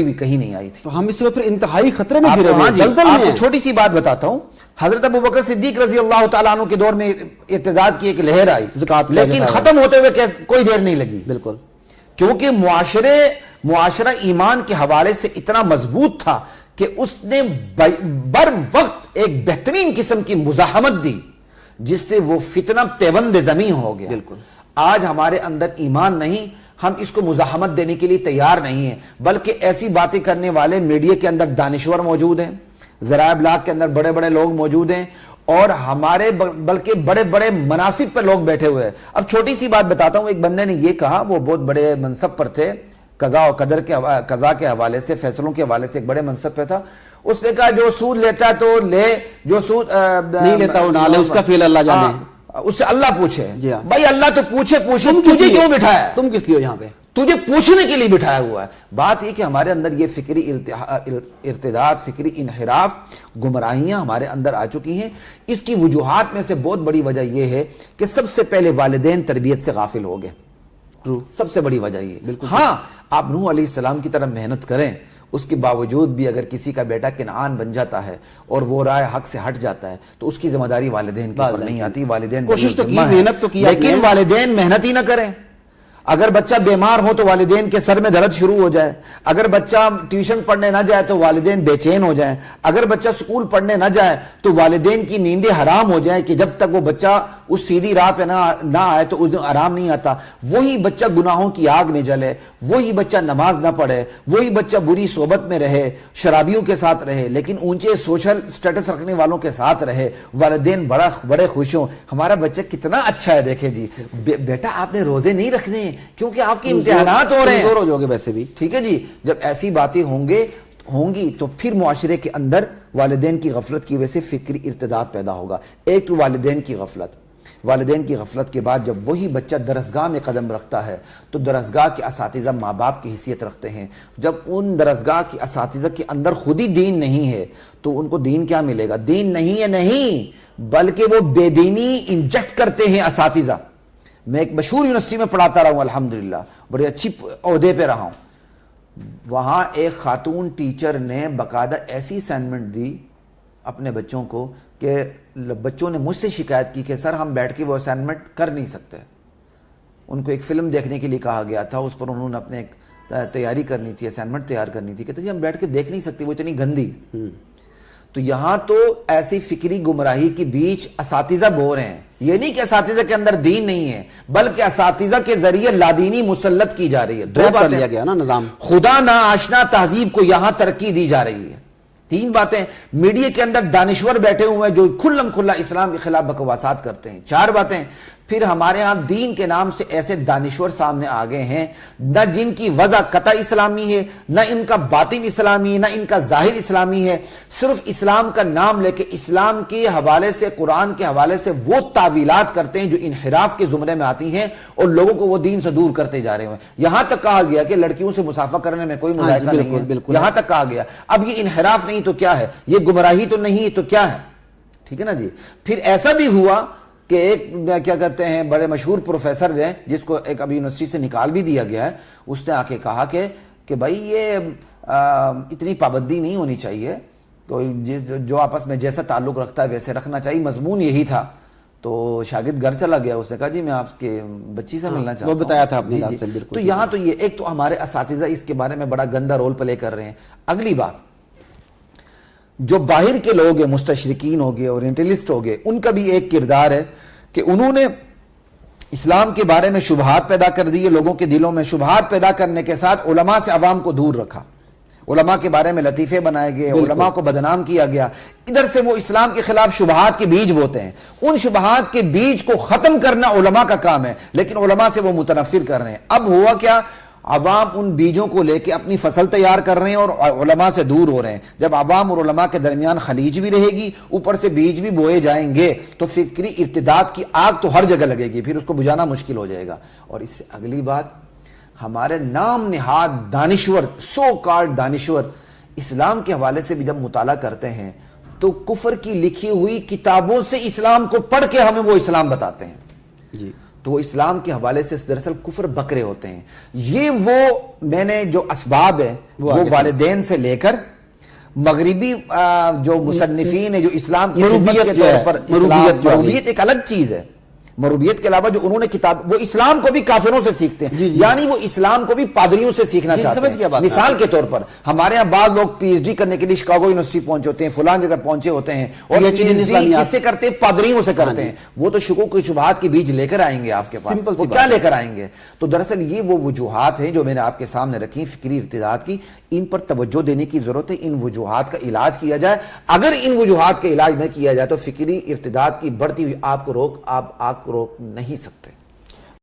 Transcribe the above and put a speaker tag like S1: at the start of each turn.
S1: بھی کہیں نہیں آئی تھی.
S2: تو ہم اس وقت پھر انتہائی خطرے میں گھرے
S1: ہاں جی،
S2: دلدل میں
S1: آپ کو
S2: ہیں.
S1: چھوٹی سی بات بتاتا ہوں. حضرت ابوبکر صدیق رضی اللہ تعالیٰ عنہ کے دور میں ارتداد کی ایک لہر آئی،
S2: زکوٰۃ
S1: لیکن ختم ہوتے ہوئے کوئی دیر نہیں لگی.
S2: بالکل.
S1: کیونکہ معاشرہ ایمان کے حوالے سے اتنا مضبوط تھا کہ اس نے بر وقت ایک بہترین قسم کی مزاحمت دی، جس سے وہ فتنہ پیوند زمین ہو گیا.
S2: بالکل.
S1: آج ہمارے اندر ایمان نہیں، ہم اس کو مزاحمت دینے کے لیے تیار نہیں ہیں، بلکہ ایسی باتیں کرنے والے میڈیا کے اندر دانشور موجود ہیں، ذرائع ابلاغ کے اندر بڑے بڑے لوگ موجود ہیں، اور ہمارے بلکہ بڑے بڑے مناصب پر لوگ بیٹھے ہوئے ہیں. اب چھوٹی سی بات بتاتا ہوں. ایک بندے نے یہ کہا، وہ بہت بڑے منصب پر تھے، قضاء و قدر کے قضاء کے حوالے سے، فیصلوں کے حوالے سے ایک بڑے منصب پہ تھا. اس نے کہا جو سود لیتا ہے تو لے، جو سود
S2: نہیں لیتا وہ نہ لے، اس کا فعل اللہ جانے.
S1: اس سے اللہ پوچھے.
S2: جی ہاں.
S1: بھائی اللہ تو پوچھے تجھے کیوں بٹھایا ہے؟
S2: تم کس لیے ہو یہاں پہ؟
S1: تجھے پوچھنے کے لیے بٹھایا ہوا ہے. بات یہ کہ ہمارے اندر یہ فکری ارتداد، فکری انحراف، گمراہیاں ہمارے اندر آ چکی ہیں. اس کی وجوہات میں سے بہت بڑی وجہ یہ ہے کہ سب سے پہلے والدین تربیت سے غافل ہو گئے. سب سے بڑی وجہ یہ. ہاں آپ نوح علیہ السلام کی طرح محنت کریں، اس کے باوجود بھی اگر کسی کا بیٹا کنعان بن جاتا ہے اور وہ رائے حق سے ہٹ جاتا ہے تو اس کی ذمہ داری والدین کے اوپر نہیں آتی. والدین
S2: کوشش تو کی، محنت تو کی،
S1: لیکن والدین محنت ہی نہ کریں. اگر بچہ بیمار ہو تو والدین کے سر میں درد شروع ہو جائے. اگر بچہ ٹیوشن پڑھنے نہ جائے تو والدین بے چین ہو جائیں. اگر بچہ سکول پڑھنے نہ جائے تو والدین کی نیندیں حرام ہو جائیں کہ جب تک وہ بچہ اس سیدھی راہ پہ نہ آئے تو اس دن آرام نہیں آتا. وہی بچہ گناہوں کی آگ میں جلے، وہی بچہ نماز نہ پڑھے، وہی بچہ بری صحبت میں رہے، شرابیوں کے ساتھ رہے، لیکن اونچے سوشل سٹیٹس رکھنے والوں کے ساتھ رہے. والدین بڑے خوش ہوں، ہمارا بچہ کتنا اچھا ہے، دیکھیں جی بیٹا آپ نے روزے نہیں رکھنے کیونکہ آپ کے امتحانات ہو رہے ہیں.
S2: ہو گے ویسے بھی.
S1: ٹھیک ہے جی. جب ایسی باتیں ہوں گی تو پھر معاشرے کے اندر والدین کی غفلت کی وجہ سے فکری ارتداد پیدا ہوگا. ایک تو والدین کی غفلت کے بعد جب وہی بچہ درسگاہ میں قدم رکھتا ہے تو درسگاہ کے اساتذہ ماں باپ کی حیثیت رکھتے ہیں. جب ان درسگاہ کے اساتذہ کے اندر خود ہی دین نہیں ہے تو ان کو دین کیا ملے گا؟ دین نہیں ہے نہیں، بلکہ وہ بے دینی انجیکٹ کرتے ہیں اساتذہ. میں ایک مشہور یونیورسٹی میں پڑھاتا رہا ہوں، الحمدللہ بڑے اچھی عہدے پہ رہا ہوں. وہاں ایک خاتون ٹیچر نے باقاعدہ ایسی اسائنمنٹ دی اپنے بچوں کو کہ بچوں نے مجھ سے شکایت کی کہ سر ہم بیٹھ کے وہ اسائنمنٹ کر نہیں سکتے. ان کو ایک فلم دیکھنے کے لیے کہا گیا تھا، اس پر انہوں نے اپنے تیاری کرنی تھی، اسائنمنٹ تیار کرنی تھی. کہتے جی ہم بیٹھ کے دیکھ نہیں سکتے، وہ اتنی گندی. تو یہاں تو ایسی فکری گمراہی کے بیچ اساتذہ بو رہے ہیں. یہ نہیں کہ اساتذہ کے اندر دین نہیں ہے، بلکہ اساتذہ کے ذریعے لادینی مسلط کی جا رہی ہے. دو باتیں
S2: لیا گیا نا نظام،
S1: خدا نا آشنا تہذیب کو یہاں ترقی دی جا رہی ہے. تین باتیں، میڈیا کے اندر دانشور بیٹھے ہوئے ہیں جو کھلم کھلا اسلام کے خلاف بکواسات کرتے ہیں. چار باتیں، پھر ہمارے ہاں دین کے نام سے ایسے دانشور سامنے آگئے ہیں نہ جن کی وضع قطع اسلامی ہے، نہ ان کا باطن اسلامی ہے، نہ ان کا ظاہر اسلامی ہے. صرف اسلام کا نام لے کے اسلام کے حوالے سے، قرآن کے حوالے سے وہ تعویلات کرتے ہیں جو انحراف کے زمرے میں آتی ہیں اور لوگوں کو وہ دین سے دور کرتے جا رہے ہیں. یہاں تک کہا گیا کہ لڑکیوں سے مسافہ کرنے میں کوئی مذائقہ نہیں ہے، یہاں تک کہا گیا. اب یہ انحراف نہیں تو کیا ہے؟ یہ گمراہی تو نہیں تو کیا ہے؟ ٹھیک ہے نا جی. پھر ایسا بھی ہوا کہ ایک کیا کہتے ہیں بڑے مشہور پروفیسر نے، جس کو ایک ابھی یونیورسٹی سے نکال بھی دیا گیا ہے، اس نے آ کے کہا کہ بھائی یہ اتنی پابندی نہیں ہونی چاہیے، کوئی جو آپس میں جیسا تعلق رکھتا ہے ویسے رکھنا چاہیے. مضمون یہی تھا. تو شاگرد گھر چلا گیا، اس نے کہا جی میں آپ کے بچی سے ملنا چاہتا ہوں.
S2: وہ بتایا تھا آپ نے.
S1: تو یہاں تو یہ ایک تو ہمارے اساتذہ اس کے بارے میں بڑا گندا رول پلے کر رہے ہیں. اگلی بات، جو باہر کے لوگ ہیں، مستشرقین ہو گئے، اورینٹلسٹ ہو گئے، ان کا بھی ایک کردار ہے کہ انہوں نے اسلام کے بارے میں شبہات پیدا کر دیے. لوگوں کے دلوں میں شبہات پیدا کرنے کے ساتھ علماء سے عوام کو دور رکھا. علماء کے بارے میں لطیفے بنائے گئے، علماء کو بدنام کیا گیا. ادھر سے وہ اسلام کے خلاف شبہات کے بیج بوتے ہیں. ان شبہات کے بیج کو ختم کرنا علماء کا کام ہے، لیکن علماء سے وہ متنفر کر رہے ہیں. اب ہوا کیا؟ عوام ان بیجوں کو لے کے اپنی فصل تیار کر رہے ہیں اور علماء سے دور ہو رہے ہیں. جب عوام اور علماء کے درمیان خلیج بھی رہے گی، اوپر سے بیج بھی بوئے جائیں گے، تو فکری ارتداد کی آگ تو ہر جگہ لگے گی، پھر اس کو بجھانا مشکل ہو جائے گا. اور اس سے اگلی بات، ہمارے نام نہاد دانشور، سو کالڈ دانشور، اسلام کے حوالے سے بھی جب مطالعہ کرتے ہیں تو کفر کی لکھی ہوئی کتابوں سے اسلام کو پڑھ کے ہمیں وہ اسلام بتاتے ہیں. جی تو تو وہ اسلام کے حوالے سے دراصل کفر بکرے ہوتے ہیں. یہ وہ میں نے جو اسباب ہے وہ والدین سے لے کر مغربی جو مصنفین ہیں جو اسلام کی خدمت کے طور پر مربوبیت ایک الگ چیز ہے. مربوبیت کے علاوہ جو انہوں نے کتاب وہ اسلام کو بھی کافروں سے سیکھتے ہیں, یعنی وہ اسلام کو بھی پادریوں سے سیکھنا چاہتے ہیں. مثال کے طور پر ہمارے ہاں بعض لوگ پی ایچ ڈی کرنے کے لیے شکاگو یونیورسٹی پہنچے ہوتے ہیں, فلان جگہ پہنچے ہوتے ہیں, اور پی ایچ ڈی کس سے کرتے ہیں؟ پادریوں سے کرتے ہیں. وہ تو شکوک و شبہات کے بیج لے کر آئیں گے آپ کے پاس, وہ کیا لے کر آئیں گے؟ تو دراصل یہ وہ وجوہات ہیں جو میں نے آپ کے سامنے رکھی فکری ارتداد کی. ان پر توجہ دینے کی ضرورت ہے, ان وجوہات کا علاج کیا جائے. اگر ان وجوہات کا علاج نہ کیا جائے تو فکری ارتداد کی بڑھتی ہوئی آپ کو روک نہیں سکتے.